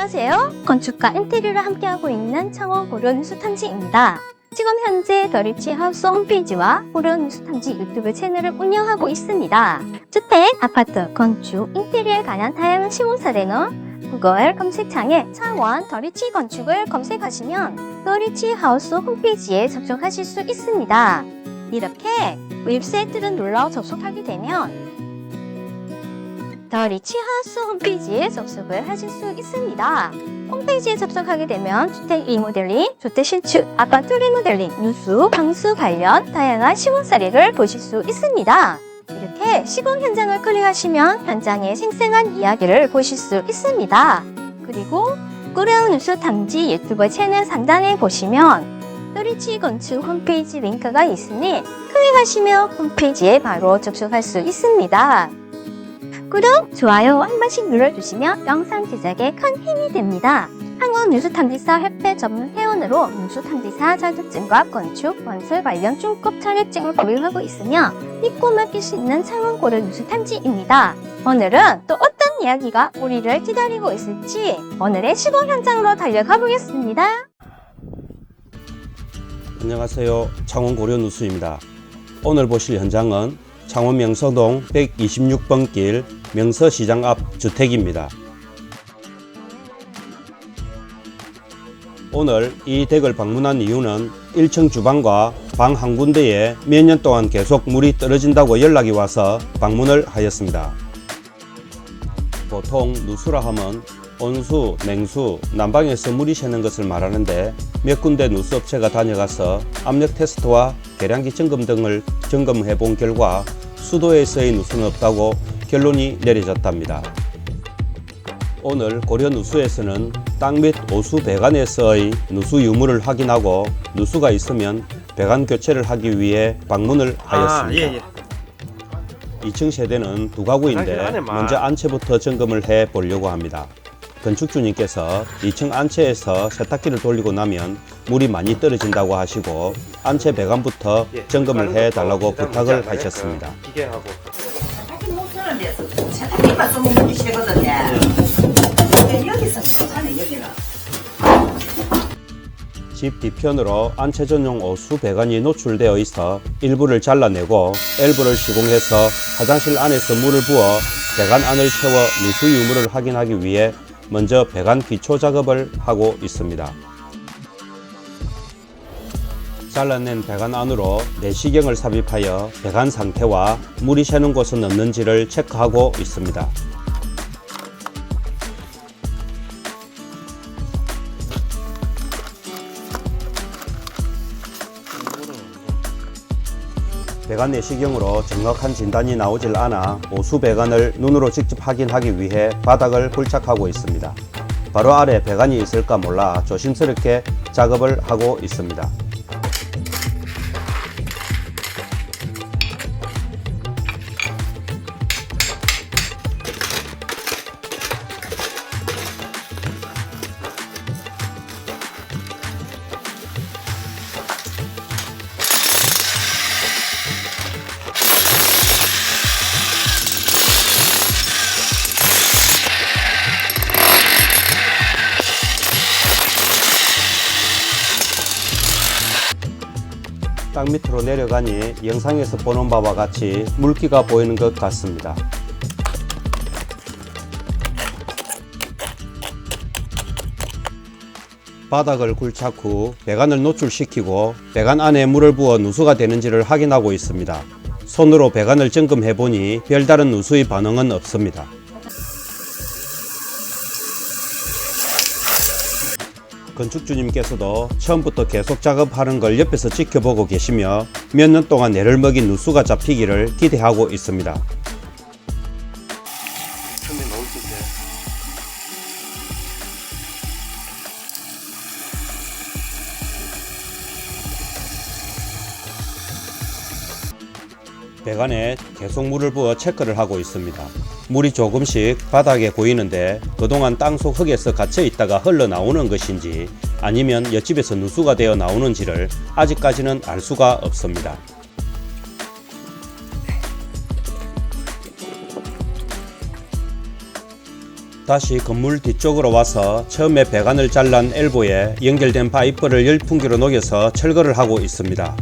안녕하세요. 건축가 인테리어를 함께하고 있는 창원 고려 뉴스탐지입니다. 지금 현재 더 리치 하우스 홈페이지와 고려 뉴스탐지 유튜브 채널을 운영하고 있습니다. 주택, 아파트, 건축, 인테리어에 관한 다양한 시공 사례는 구글 검색창에 창원 더 리치 건축을 검색하시면 더 리치 하우스 홈페이지에 접속하실 수 있습니다. 이렇게 웹사이트를 눌러 접속하게 되면 더 리치 하우스 홈페이지에 접속을 하실 수 있습니다. 홈페이지에 접속하게 되면 주택 리모델링, 주택 신축, 아파트 리모델링, 누수, 방수 관련 다양한 시공 사례를 보실 수 있습니다. 이렇게 시공 현장을 클릭하시면 현장의 생생한 이야기를 보실 수 있습니다. 그리고 고려 뉴스 탐지 유튜브 채널 상단에 보시면 더 리치 건축 홈페이지 링크가 있으니 클릭하시면 홈페이지에 바로 접속할 수 있습니다. 구독, 좋아요 한 번씩 눌러주시면 영상 제작에 큰 힘이 됩니다. 한국 뉴스탐지사 협회 전문 회원으로 뉴스탐지사 자격증과 건축, 건설 관련 중급 자격증을 보유하고 있으며 믿고 맡길 수 있는 창원 고려 뉴스탐지입니다. 오늘은 또 어떤 이야기가 우리를 기다리고 있을지 오늘의 시공 현장으로 달려가 보겠습니다. 안녕하세요. 창원 고려 뉴스입니다. 오늘 보실 현장은 창원 명서동 126번 길 명서시장 앞 주택입니다. 오늘 이 댁을 방문한 이유는 1층 주방과 방 한 군데에 몇 년 동안 계속 물이 떨어진다고 연락이 와서 방문을 하였습니다. 보통 누수라 하면 온수, 냉수, 난방에서 물이 새는 것을 말하는데 몇 군데 누수업체가 다녀가서 압력 테스트와 계량기 점검 등을 점검해 본 결과 수도에서의 누수는 없다고 결론이 내려졌답니다. 오늘 고려 누수에서는 땅 및 오수 배관에서의 누수 유무를 확인하고 누수가 있으면 배관 교체를 하기 위해 방문을 하였습니다. 2층 세대는 두 가구인데 먼저 안채부터 점검을 해 보려고 합니다. 건축주님께서 2층 안채에서 세탁기를 돌리고 나면 물이 많이 떨어진다고 하시고 안채 배관부터 점검을 해 달라고 부탁을 하셨습니다. 세탁기 못 쓰는 데서 세탁기만 쓰면 물이 새거든요. 여기서 괜찮네, 여기는. 집 뒤편으로 안채 전용 오수 배관이 노출되어 있어 일부를 잘라내고 엘보를 시공해서 화장실 안에서 물을 부어 배관 안을 채워 누수 유무를 확인하기 위해 먼저 배관 기초 작업을 하고 있습니다. 잘라낸 배관 안으로 내시경을 삽입하여 배관 상태와 물이 새는 곳은 없는지를 체크하고 있습니다. 배관 내시경으로 정확한 진단이 나오질 않아 오수 배관을 눈으로 직접 확인하기 위해 바닥을 굴착하고 있습니다. 바로 아래 배관이 있을까 몰라 조심스럽게 작업을 하고 있습니다. 땅 밑으로 내려가니 영상에서 보는 바와 같이 물기가 보이는 것 같습니다. 바닥을 굴착 후 배관을 노출시키고 배관 안에 물을 부어 누수가 되는지를 확인하고 있습니다. 손으로 배관을 점검해 보니 별다른 누수의 반응은 없습니다. 건축주님께서도 처음부터 계속 작업하는 걸 옆에서 지켜보고 계시며 몇 년 동안 애를 먹인 누수가 잡히기를 기대하고 있습니다. 처음에 나올 때 배관에 계속 물을 부어 체크를 하고 있습니다. 물이 조금씩 바닥에 고이는데 그동안 땅속 흙에서 갇혀 있다가 흘러나오는 것인지 아니면 옆집에서 누수가 되어 나오는지를 아직까지는 알 수가 없습니다. 다시 건물 뒤쪽으로 와서 처음에 배관을 잘란 엘보에 연결된 파이프를 열풍기로 녹여서 철거를 하고 있습니다.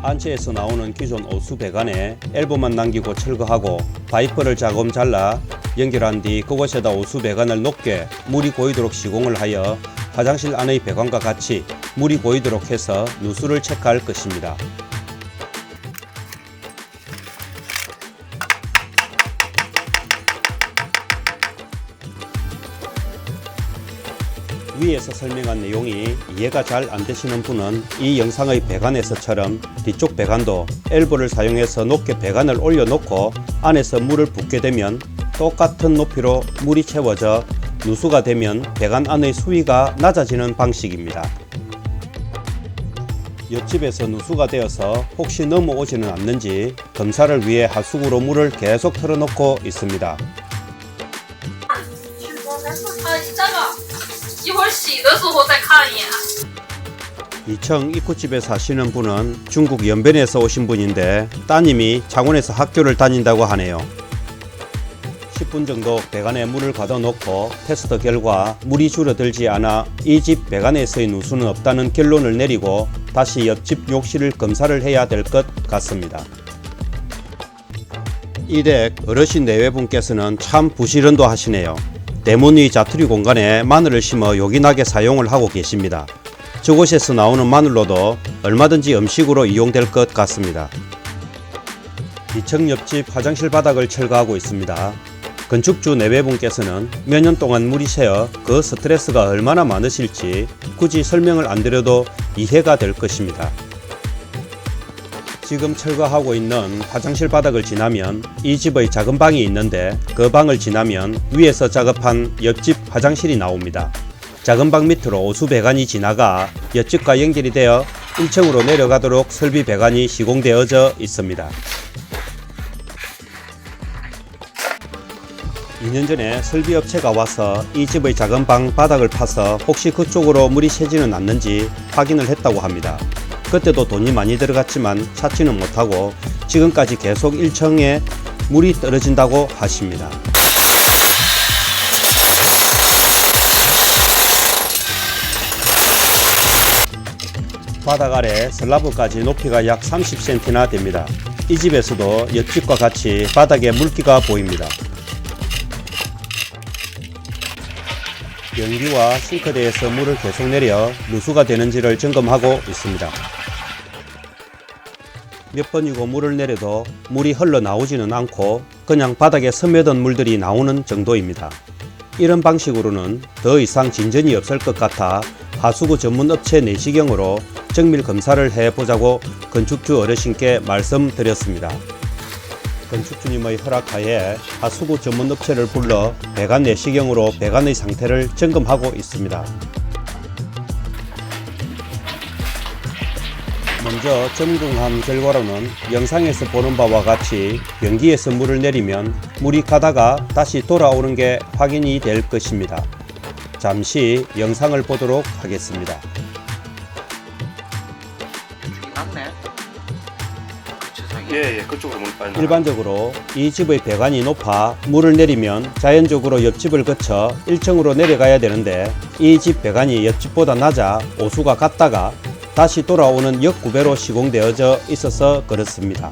안체에서 나오는 기존 오수 배관에 엘보만 남기고 철거하고 파이프를 자금 잘라 연결한 뒤 그곳에다 오수 배관을 높게 물이 고이도록 시공을 하여 화장실 안의 배관과 같이 물이 고이도록 해서 누수를 체크할 것입니다. 위에서 설명한 내용이 이해가 잘 안되시는 분은 이 영상의 배관에서처럼 뒤쪽 배관도 엘보를 사용해서 높게 배관을 올려놓고 안에서 물을 붓게 되면 똑같은 높이로 물이 채워져 누수가 되면 배관 안의 수위가 낮아지는 방식입니다. 옆집에서 누수가 되어서 혹시 넘어오지는 않는지 검사를 위해 하수구로 물을 계속 틀어놓고 있습니다. 一会儿洗的时候再看一眼。 이청 입구집에 사시는 분은 중국 연변에서 오신 분인데 따님이 창원에서 학교를 다닌다고 하네요. 10분 정도 배관에 물을 가둬놓고 테스트 결과 물이 줄어들지 않아 이 집 배관에서의 누수는 없다는 결론을 내리고 다시 옆집 욕실을 검사를 해야 될 것 같습니다. 이댁 어르신 내외분께서는 참 부지런도 하시네요. 대문 위 자투리 공간에 마늘을 심어 요긴하게 사용을 하고 계십니다. 저곳에서 나오는 마늘로도 얼마든지 음식으로 이용될 것 같습니다. 2층 옆집 화장실 바닥을 철거하고 있습니다. 건축주 내외분께서는 몇 년 동안 물이 새어 그 스트레스가 얼마나 많으실지 굳이 설명을 안 드려도 이해가 될 것입니다. 지금 철거하고 있는 화장실 바닥을 지나면 이 집의 작은 방이 있는데 그 방을 지나면 위에서 작업한 옆집 화장실이 나옵니다. 작은 방 밑으로 오수 배관이 지나가 옆집과 연결이 되어 1층으로 내려가도록 설비 배관이 시공되어져 있습니다. 2년 전에 설비업체가 와서 이 집의 작은 방 바닥을 파서 혹시 그쪽으로 물이 새지는 않는지 확인을 했다고 합니다. 그때도 돈이 많이 들어갔지만 찾지는 못하고 지금까지 계속 1층에 물이 떨어진다고 하십니다. 바닥 아래 슬라브까지 높이가 약 30cm나 됩니다. 이 집에서도 옆집과 같이 바닥에 물기가 보입니다. 변기와 싱크대에서 물을 계속 내려 누수가 되는지를 점검하고 있습니다. 몇 번이고 물을 내려도 물이 흘러나오지는 않고 그냥 바닥에 스며든 물들이 나오는 정도입니다. 이런 방식으로는 더 이상 진전이 없을 것 같아 하수구 전문 업체 내시경으로 정밀 검사를 해보자고 건축주 어르신께 말씀드렸습니다. 건축주님의 허락하에 하수구 전문 업체를 불러 배관 내시경으로 배관의 상태를 점검하고 있습니다. 먼저 점검한 결과로는 영상에서 보는 바와 같이 변기에서 물을 내리면 물이 가다가 다시 돌아오는 게 확인이 될 것입니다. 잠시 영상을 보도록 하겠습니다. 예, 그쪽으로 물 빨리. 일반적으로 이 집의 배관이 높아 물을 내리면 자연적으로 옆집을 거쳐 1층으로 내려가야 되는데 이 집 배관이 옆집보다 낮아 오수가 갔다가 다시 돌아오는 역구배로 시공되어져 있어서 그렇습니다.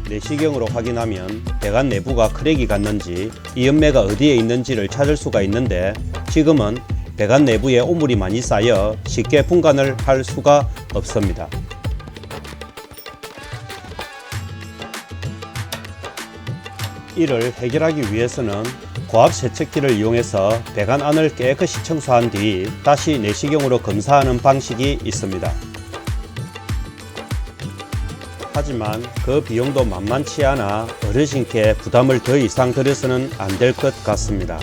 내시경으로 확인하면 배관 내부가 크랙이 갔는지 이연매가 어디에 있는지를 찾을 수가 있는데 지금은 배관 내부에 오물이 많이 쌓여 쉽게 분간을 할 수가 없습니다. 이를 해결하기 위해서는 고압 세척기를 이용해서 배관 안을 깨끗이 청소한 뒤 다시 내시경으로 검사하는 방식이 있습니다. 하지만 그 비용도 만만치 않아 어르신께 부담을 더 이상 들여서는 안 될 것 같습니다.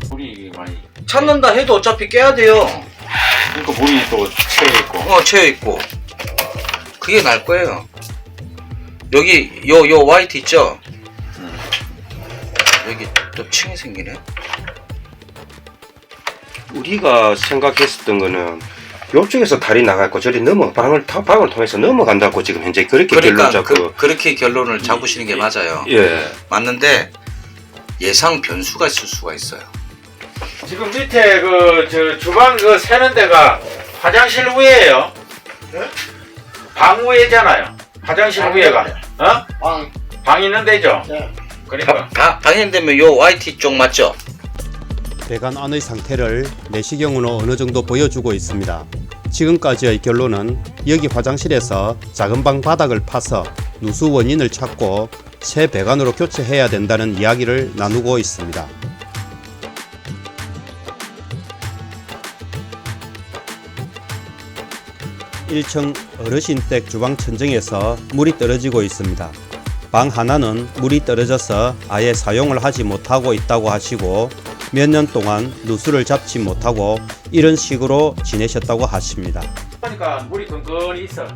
물이 많이 찾는다 해도 어차피 깨야 돼요. 그러니까 물이 또 채여 있고. 채여 있고. 그게 날 거예요. 여기 요 화이트 있죠? 여기 또 층이 생기네. 우리가 생각했었던 거는 요쪽에서 달이 나가고 저리 방을 통해서 넘어간다고 지금 현재 그렇게 결론 잡고. 그렇게 결론을 잡으시는 게 맞아요. 예. 맞는데 예상 변수가 있을 수가 있어요. 지금 밑에 저 주방 새는 데가 화장실 위에요. 방 위에잖아요. 화장실 위에가. 방 있는 데죠. 그러니까. 방향 되면 요 화이트 쪽 맞죠? 배관 안의 상태를 내시경으로 어느 정도 보여주고 있습니다. 지금까지의 결론은 여기 화장실에서 작은 방 바닥을 파서 누수 원인을 찾고 새 배관으로 교체해야 된다는 이야기를 나누고 있습니다. 1층 어르신댁 주방 천정에서 물이 떨어지고 있습니다. 방 하나는 물이 떨어져서 아예 사용을 하지 못하고 있다고 하시고 몇 년 동안 누수를 잡지 못하고 이런 식으로 지내셨다고 하십니다. 그러니까 물이 근근히 있어.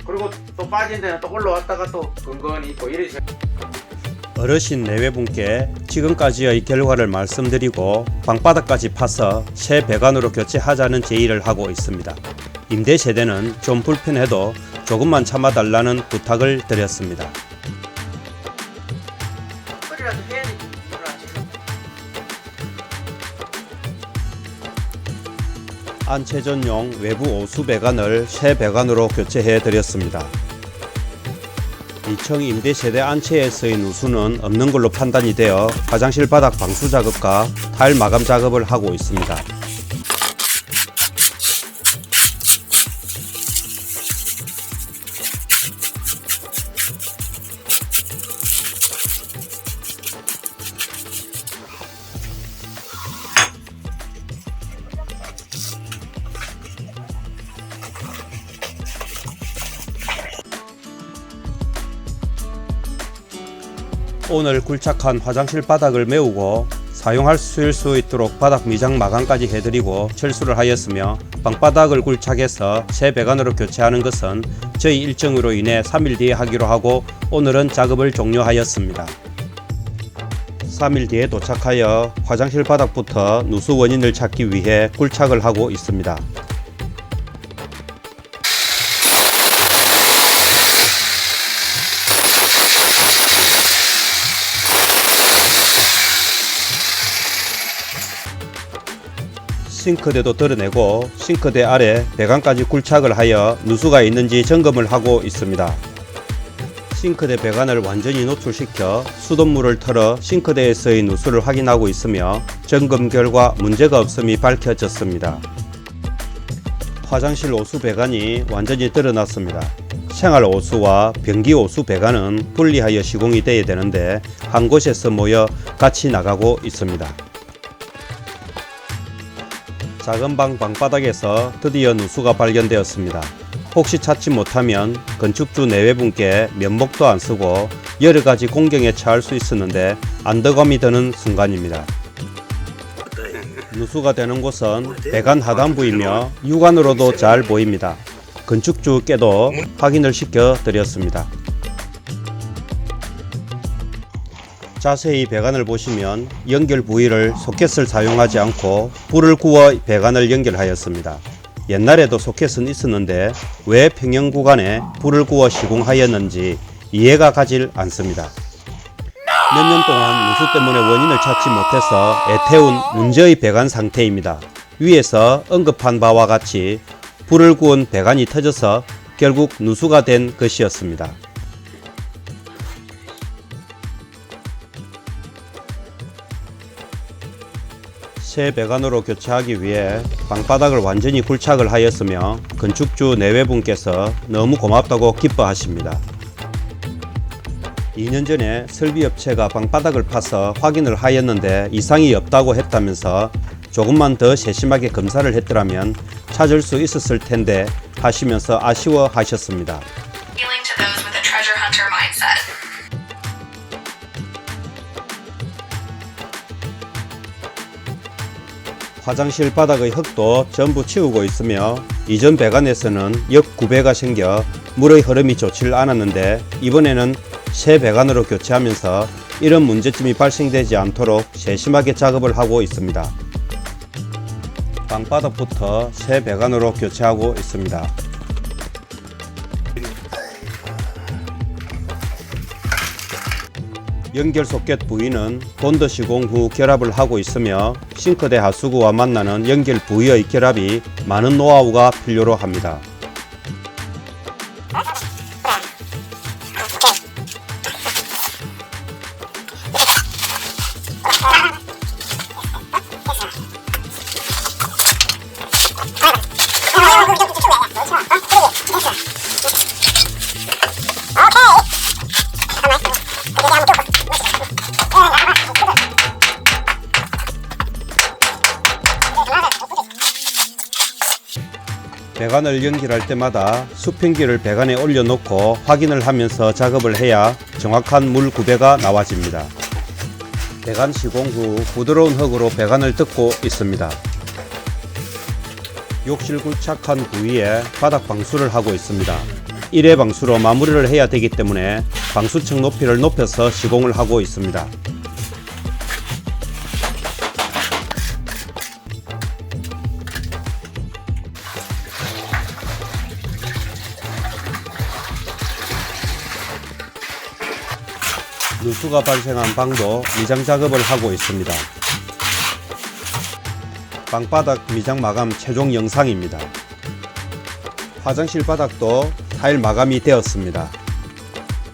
그리고 또 빠진 데는 또 올라왔다가 또 근근히 있고 이러시. 어르신 내외분께 지금까지의 결과를 말씀드리고 방바닥까지 파서 새 배관으로 교체하자는 제의를 하고 있습니다. 임대 세대는 좀 불편해도 조금만 참아달라는 부탁을 드렸습니다. 안채전용 외부 오수 배관을 새 배관으로 교체해 드렸습니다. 2층 임대세대 안채에서의 누수는 없는 걸로 판단이 되어 화장실 바닥 방수 작업과 타일 마감 작업을 하고 있습니다. 오늘 굴착한 화장실 바닥을 메우고 사용할 수 있도록 바닥 미장 마감까지 해드리고 철수를 하였으며 방바닥을 굴착해서 새 배관으로 교체하는 것은 저희 일정으로 인해 3일 뒤에 하기로 하고 오늘은 작업을 종료하였습니다. 3일 뒤에 도착하여 화장실 바닥부터 누수 원인을 찾기 위해 굴착을 하고 있습니다. 싱크대도 드러내고 싱크대 아래 배관까지 굴착을 하여 누수가 있는지 점검을 하고 있습니다. 싱크대 배관을 완전히 노출시켜 수돗물을 털어 싱크대에서의 누수를 확인하고 있으며 점검 결과 문제가 없음이 밝혀졌습니다. 화장실 오수 배관이 완전히 드러났습니다. 생활 오수와 변기 오수 배관은 분리하여 시공이 되어야 되는데 한 곳에서 모여 같이 나가고 있습니다. 작은 방 방바닥에서 드디어 누수가 발견되었습니다. 혹시 찾지 못하면 건축주 내외분께 면목도 안 쓰고 여러가지 공경에 처할 수 있었는데 안도감이 드는 순간입니다. 누수가 되는 곳은 배관 하단부이며 육안으로도 잘 보입니다. 건축주께도 확인을 시켜 드렸습니다. 자세히 배관을 보시면 연결 부위를 소켓을 사용하지 않고 불을 구워 배관을 연결하였습니다. 옛날에도 소켓은 있었는데 왜 평형 구간에 불을 구워 시공하였는지 이해가 가질 않습니다. 몇 년 동안 누수 때문에 원인을 찾지 못해서 애태운 문제의 배관 상태입니다. 위에서 언급한 바와 같이 불을 구운 배관이 터져서 결국 누수가 된 것이었습니다. 새 배관으로 교체하기 위해 방바닥을 완전히 굴착을 하였으며 건축주 내외분께서 너무 고맙다고 기뻐하십니다. 2년 전에 설비업체가 방바닥을 파서 확인을 하였는데 이상이 없다고 했다면서 조금만 더 세심하게 검사를 했더라면 찾을 수 있었을 텐데 하시면서 아쉬워하셨습니다. Appealing to those with a treasure hunter mindset. 화장실 바닥의 흙도 전부 치우고 있으며 이전 배관에서는 역구배가 생겨 물의 흐름이 좋지 않았는데 이번에는 새 배관으로 교체하면서 이런 문제점이 발생되지 않도록 세심하게 작업을 하고 있습니다. 방바닥부터 새 배관으로 교체하고 있습니다. 연결 소켓 부위는 본드 시공 후 결합을 하고 있으며 싱크대 하수구와 만나는 연결 부위의 결합이 많은 노하우가 필요로 합니다. 배관을 연결할 때마다 수평기를 배관에 올려놓고 확인을 하면서 작업을 해야 정확한 물 구배가 나와집니다. 배관 시공 후 부드러운 흙으로 배관을 뜯고 있습니다. 욕실 굴착한 부위에 바닥 방수를 하고 있습니다. 1회 방수로 마무리를 해야 되기 때문에 방수층 높이를 높여서 시공을 하고 있습니다. 누수가 발생한 방도 미장 작업을 하고 있습니다. 방바닥 미장 마감 최종 영상입니다. 화장실 바닥도 타일 마감이 되었습니다.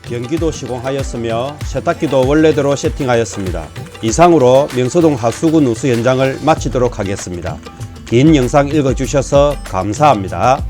변기도 시공하였으며 세탁기도 원래대로 세팅하였습니다. 이상으로 명소동 하수구 누수 현장을 마치도록 하겠습니다. 긴 영상 읽어주셔서 감사합니다.